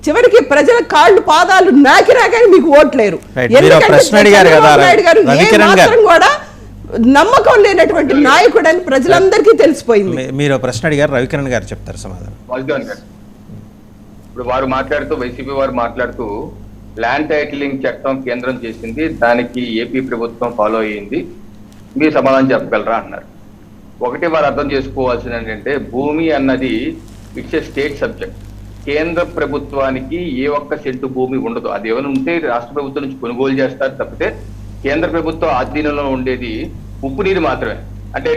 చివరికి ప్రజల కాళ్ళు పాదాలు నాకినా కానీ మీకు ఓట్లేరు. కూడా నమ్మకం లేనటువంటి నాయకుడు అని ప్రజలందరికీ తెలిసిపోయింది. మీరు ప్రశ్న అడిగారు, రవికిరణ్ గారు చెప్తారు సమాధానం. ఇప్పుడు వారు మాట్లాడుతూ, వైసీపీ వారు మాట్లాడుతూ ల్యాండ్ టైటిలింగ్ చట్టం కేంద్రం చేసింది, దానికి ఏపీ ప్రభుత్వం ఫాలో అయ్యింది, మీరు సమాధానం చెప్పగలరా అన్నారు. ఒకటి వారు అర్థం చేసుకోవాల్సింది ఏంటంటే, భూమి అన్నది ఇట్స్ ఏ స్టేట్ సబ్జెక్ట్. కేంద్ర ప్రభుత్వానికి ఏ ఒక్క సెంటు భూమి ఉండదు. అది ఏమైనా ఉంటే రాష్ట్ర ప్రభుత్వం నుంచి కొనుగోలు చేస్తారు తప్పితే కేంద్ర ప్రభుత్వం ఆధీనంలో ఉండేది ఉప్పు నీరు మాత్రమే. అంటే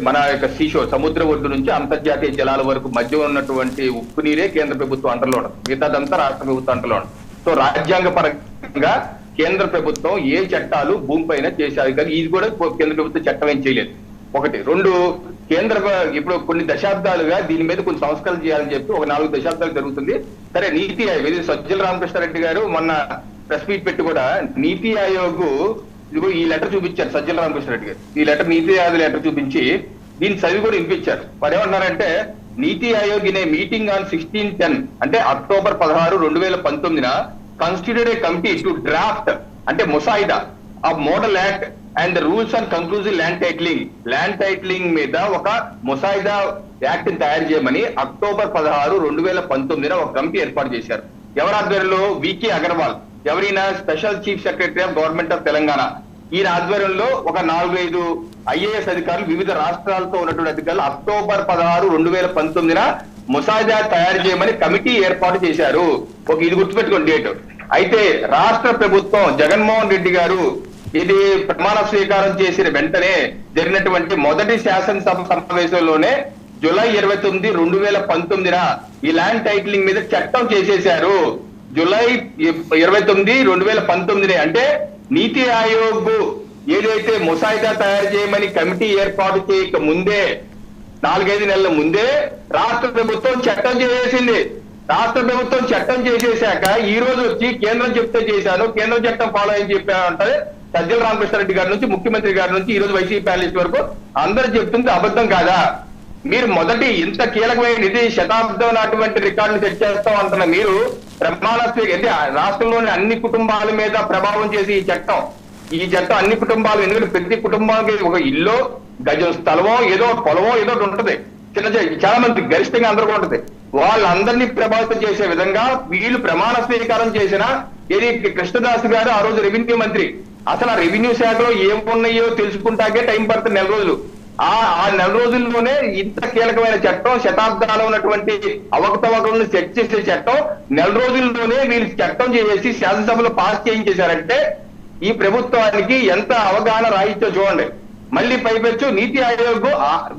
మన యొక్క సీషోర్, సముద్ర ఒడ్డు నుంచి అంతర్జాతీయ జలాల వరకు మధ్య ఉన్నటువంటి ఉప్పు నీరే కేంద్ర ప్రభుత్వం అంటలో ఉండదు, మిగతాదంతా రాష్ట్ర ప్రభుత్వం అంటలో ఉండదు. సో రాజ్యాంగ పరంగా కేంద్ర ప్రభుత్వం ఏ చట్టాలు భూమిపైన చేశారు, కానీ ఇది కూడా కేంద్ర ప్రభుత్వం చట్టం ఏం చేయలేదు. ఒకటి. రెండు, కేంద్ర ఇప్పుడు కొన్ని దశాబ్దాలుగా దీని మీద కొన్ని సంస్కరణలు చేయాలని చెప్పి ఒక 4 దశాబ్దాలు జరుగుతుంది. సరే, నీతి ఆయోగ్, సజ్జల రామకృష్ణారెడ్డి గారు మొన్న ప్రెస్ మీట్ పెట్టి కూడా నీతి ఆయోగ్ ఇదిగో ఈ లెటర్ చూపించారు. సజ్జల రామకృష్ణారెడ్డి గారు ఈ లెటర్, నీతి ఆయోగ్ లెటర్ చూపించి దీన్ని చదివి కూడా వినిపించారు. వారు ఏమన్నారంటే, నీతి Aayog in a meeting on 16/10 అంటే October 16, 2019 constituted A committee to draft అంటే ముసాయిదా of model act and the rules and conclusive land titling. Land titling మీద ఒక ముసాయిదా యాక్ట్ ని తయారు చేయమని అక్టోబర్ 16, 2019 ఒక కమిటీ ఏర్పాటు చేశారు. ఎవరి ఆధ్వర్యంలో? వికే అగర్వాల్, ఎవరైనా special chief secretary of government of Telangana. ఈయన ఆధ్వర్యంలో ఒక 4-5 ఐఏఎస్ అధికారులు, వివిధ రాష్ట్రాలతో ఉన్నటువంటి అధికారులు అక్టోబర్ 16, 2019 ముసాయిదా తయారు చేయమని కమిటీ ఏర్పాటు చేశారు. ఒక ఇది గుర్తుపెట్టుకోండి డేట్. అయితే రాష్ట్ర ప్రభుత్వం జగన్మోహన్ రెడ్డి గారు ఇది ప్రమాణ స్వీకారం చేసిన వెంటనే జరిగినటువంటి మొదటి శాసనసభ సమావేశంలోనే జూలై 29, 2019 ఈ ల్యాండ్ టైటిలింగ్ మీద చట్టం చేసేశారు. జూలై 29, 2019 అంటే నీతి ఆయోగ్ ఏదైతే ముసాయిదా తయారు చేయమని కమిటీ ఏర్పాటు చేయక ముందే 4-5 నెలల ముందే రాష్ట్ర ప్రభుత్వం చట్టం చేసేసింది. రాష్ట్ర ప్రభుత్వం చట్టం చేసేశాక ఈ రోజు వచ్చి కేంద్రం చెప్తే చేశాను, కేంద్రం చట్టం ఫాలో అని చెప్పారంటే సజ్జల రామకృష్ణారెడ్డి గారి నుంచి, ముఖ్యమంత్రి గారి నుంచి ఈ రోజు వైసీపీ ప్యానలిస్ట్ వరకు అందరూ చెప్తుంది అబద్ధం కాదా? మీరు మొదటి ఇంత కీలకమైన ఇది శతాబ్దం నాటువంటి రికార్డులు సెట్ చేస్తాం అంటున్న మీరు ప్రమాణ అంటే రాష్ట్రంలోని అన్ని కుటుంబాల మీద ప్రభావం చేసి ఈ చట్టం అన్ని కుటుంబాలు, ఎందుకంటే ప్రతి కుటుంబానికి ఒక ఇల్లు, గజం స్థలమో ఏదో పొలమో ఏదో ఉంటది, చాలా మంది గరిష్టంగా అందరూ ఉంటది. వాళ్ళందరినీ ప్రభావితం చేసే విధంగా వీళ్ళు ప్రమాణ స్వీకారం చేసిన ఏది కృష్ణదాస్ గారు ఆ రోజు రెవెన్యూ మంత్రి, అసలు ఆ రెవెన్యూ శాఖలో ఏమున్నాయో తెలుసుకుంటాకే టైం పడుతుంది 4 రోజులు. ఆ 4 రోజుల్లోనే ఇంత కీలకమైన చట్టం, శతాబ్దాలు ఉన్నటువంటి అవకతవకలను సెట్ చేసే చట్టం 4 రోజుల్లోనే వీళ్ళు చట్టం చేసి శాసనసభలో పాస్ చేయించేశారంటే ఈ ప్రభుత్వానికి ఎంత అవగాహన రాయిచ్చో చూడండి. మళ్ళీ పైపెచ్చు నీతి ఆయోగ్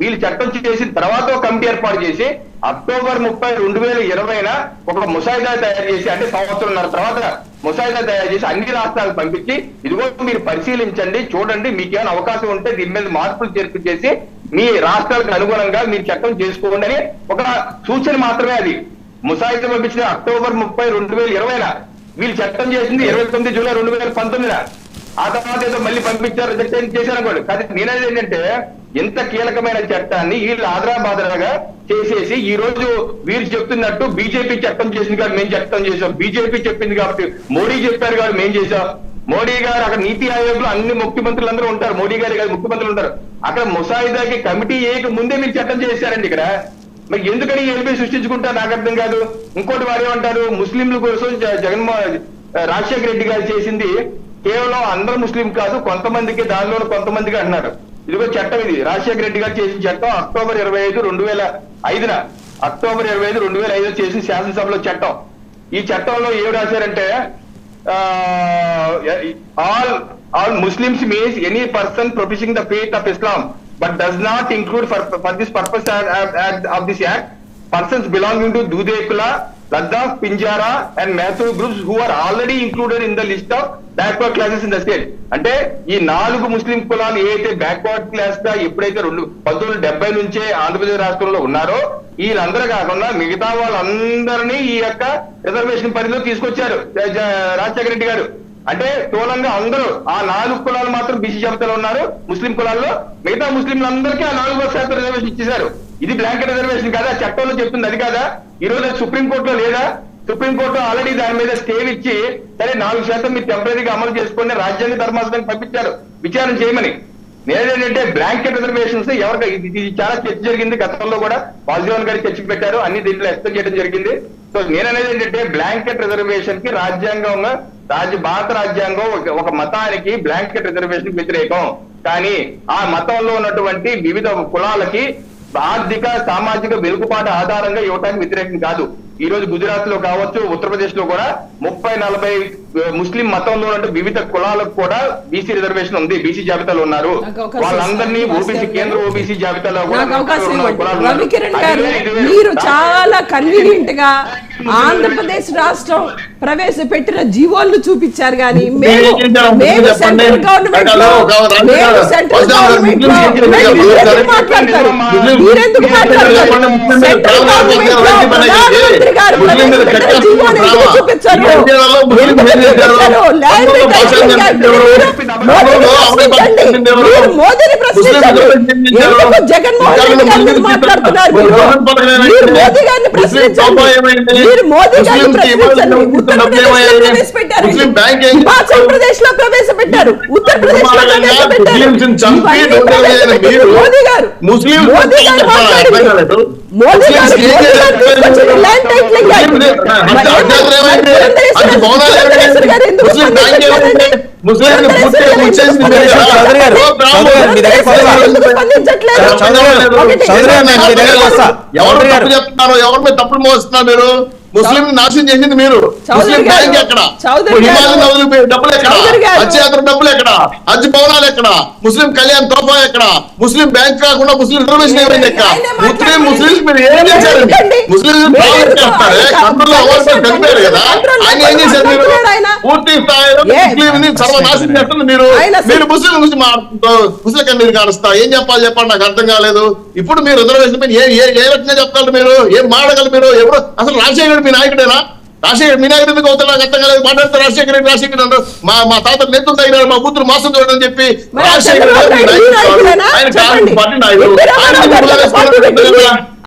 వీళ్ళు చట్టం చేసిన తర్వాత కమిటీ ఏర్పాటు చేసి అక్టోబర్ 30, 2020 ఒక ముసాయిదా తయారు చేసి, అంటే 1.5 సంవత్సరాల తర్వాత ముసాయిదా తయారు చేసి అన్ని రాష్ట్రాలకు పంపించి ఇదిగో మీరు పరిశీలించండి, చూడండి, మీకేమైనా అవకాశం ఉంటే దీని మీద మార్పులు చేర్పు చేసి మీ రాష్ట్రాలకు అనుగుణంగా మీరు చట్టం చేసుకోండి అని ఒక సూచన మాత్రమే. అది ముసాయిదా పంపించిన అక్టోబర్ 30, 2020 వీళ్ళు చట్టం చేసింది 29 జూలై 2019. ఆ తర్వాత ఏదో మళ్ళీ పంపించారు, రిజెక్ట్ చేశారు అనుకోండి. కానీ నేనేది ఏంటంటే ఎంత కీలకమైన చట్టాన్ని వీళ్ళు ఆదరాబాదరాగా చేసేసి ఈ రోజు వీరు చెప్తున్నట్టు బీజేపీ చట్టం చేసింది కాబట్టి మేము చట్టం చేసాం, బీజేపీ చెప్పింది కాబట్టి మోడీ చెప్పారు కాబట్టి మేము చేసాం. మోడీ గారు అక్కడ నీతి ఆయోగ్ లో అన్ని ముఖ్యమంత్రులు అందరూ ఉంటారు, మోడీ గారి గారు ముఖ్యమంత్రులు ఉంటారు. అక్కడ ముసాయిదాకి కమిటీ ఏక ముందే మీరు చట్టం చేశారండి. ఇక్కడ మరి ఎందుకని ఎల్బీ సృష్టించుకుంటారు నాకు అర్థం కాదు. ఇంకోటి వారు ఏమంటారు, ముస్లింల కోసం రాజశేఖర రెడ్డి గారు చేసింది కేవలం అందరూ ముస్లిం కాదు, కొంతమందికి, దానిలో కొంతమందికి అంటున్నారు. ఇదిగో చట్టం, ఇది రాజశేఖర రెడ్డి గారు చేసిన చట్టం అక్టోబర్ 25, 2005 అక్టోబర్ 25, 2005 చేసిన శాసనసభలో చట్టం. ఈ చట్టంలో ఏమి రాశారంటే all Muslims means any person professing the faith of Islam but does not include for this purpose of this act persons belonging to Dudekula, Ladakh, Pinjara and Mathur groups who are already included in the list of backward classes in the state. అంటే ఈ 4 ముస్లిం కులాలు ఏదైతే backward class గా ఎప్పుడైతే 1970 నుంచే ఆంధ్రప్రదేశ్ రాష్ట్రంలో ఉన్నారో వీళ్ళందరూ కాకుండా మిగతా వాళ్ళందరినీ ఈ యొక్క రిజర్వేషన్ పరిధిలో తీసుకొచ్చారు రాజశేఖర రెడ్డి గారు. అంటే స్థూలంగా అందరూ ఆ 4 కులాలు మాత్రం బీసీ జాబితాలో ఉన్నారు, ముస్లిం కులాల్లో మిగతా ముస్లింలందరికీ ఆ 4% రిజర్వేషన్ ఇచ్చేశారు. ఇది బ్లాంకెట్ రిజర్వేషన్ కాదా? చట్టంలో చెప్తుంది అది కాదా? ఈ రోజు సుప్రీంకోర్టులో లేదా? సుప్రీంకోర్టు ఆల్రెడీ దాని మీద స్టే ఇచ్చి సరే 4% మీరు టెంపరీగా అమలు చేసుకుని రాజ్యాంగ ధర్మాసనానికి పంపించారు విచారణ చేయమని. నేనేంటంటే బ్లాంకెట్ రిజర్వేషన్స్ ఎవరికి ఇది చాలా చర్చ జరిగింది గతంలో కూడా వాసుదేవన్ గారికి చర్చ పెట్టారు, అన్ని దీంట్లో ఎక్స్ప్లెయిన్ చేయడం జరిగింది. సో నేననేది ఏంటంటే బ్లాంకెట్ రిజర్వేషన్ కి రాజ్యాంగంగా భారత రాజ్యాంగం ఒక మతానికి బ్లాంకెట్ రిజర్వేషన్ వ్యతిరేకం. కానీ ఆ మతంలో ఉన్నటువంటి వివిధ కులాలకి ఆర్థిక సామాజిక వెలుగుబాటు ఆధారంగా ఇవ్వడానికి వ్యతిరేకం కాదు. ఈ రోజు గుజరాత్ లో కావచ్చు, ఉత్తరప్రదేశ్ లో కూడా 30-40 ముస్లిం మతంలో ఉన్న వివిధ కులాలకు కూడా బీసీ రిజర్వేషన్ ఉంది, బీసీ జాబితాలో ఉన్నారు. వాళ్ళందరినీ ఓబీసీ కేంద్ర ఓబీసీ జాబితాలో రవికిరణ్ గారు మీరు చాలా కన్వీనియంట్ గా ఆంధ్రప్రదేశ్ రాష్ట్రం ప్రవేశపెట్టిన జీవోలను చూపించారు కానీ మేము సెంట్రల్ గవర్నమెంట్ లో మాట్లాడతారు, మీరెందుకు మాట్లాడతారు? సెంట్రల్ గవర్నమెంట్ లో ప్రధానమంత్రి గారు ప్రవేశపెట్టిన జీవోలు ఎందుకు చూపించారు? మోదీని ప్రశ్నించండి, ఎందుకు జగన్మోహన్ రెడ్డి గారి మీద మాట్లాడుతున్నారు? మీరు మోదీ గారిని ప్రశ్నించండి, మీరు మోదీ గారిని ప్రశ్నించండి. హిమాచల్ ప్రదేశ్ లో ప్రవేశపెట్టారు, ఉత్తరప్రదేశ్ లో ప్రవేశపెట్టారు. మోదీ గారు మాట్లాడారు, మోదీ గారు ల్యాండ్ టైటిలింగ్ ఎవరి తప్పుడు మోస్తున్నారు మీరు? ముస్లిం నాశనం చేసింది మీరు. ముస్లిం బ్యాంక్ ఎక్కడ? హిమాలయ డబ్బులు ఎక్కడ? హజ్ యాత్ర డబ్బులు ఎక్కడ? హజ్ భవనాలు ఎక్కడ? ముస్లిం కళ్యాణ్ తోఫా ఎక్కడ? ముస్లిం బ్యాంక్ కాకుండా ముస్లిం రిజర్వేషన్ ఏమైంది ఎక్కడ? ముస్లిం మీరు ఏం చేశారు? ముస్లిం కలిపారు కదా, ఆయన ఏం చేశారు? మీరు పూర్తి స్థాయిలో ముస్లింని సర్వనాశనం చేస్తున్నారు మీరు. మీరు ముస్లిం గురించి ముస్లిం కన్నీరు కారుస్తా ఏం చెప్పాలి చెప్పండి, నాకు అర్థం కాలేదు. ఇప్పుడు మీరు రిజర్వేషన్ పైన ఏ రకంగా చెప్తారు మీరు? ఏం మాడగలరు మీరు? ఎవరు అసలు రాజశేఖర్ మీ నాయకుడేనా? రాజశేఖర్ మీ నాయకుడు ఎందుకు అవుతారు నాకు అర్థం కాలేదు. మాట్లాడితే రాజశేఖర్ అంటారు, మా తాత నెత్తులు తగినారు, మా కూతురు మాసం చూడని చెప్పి రాజశేఖర్ ఆయన పార్టీ నాయకుడు. ఆయన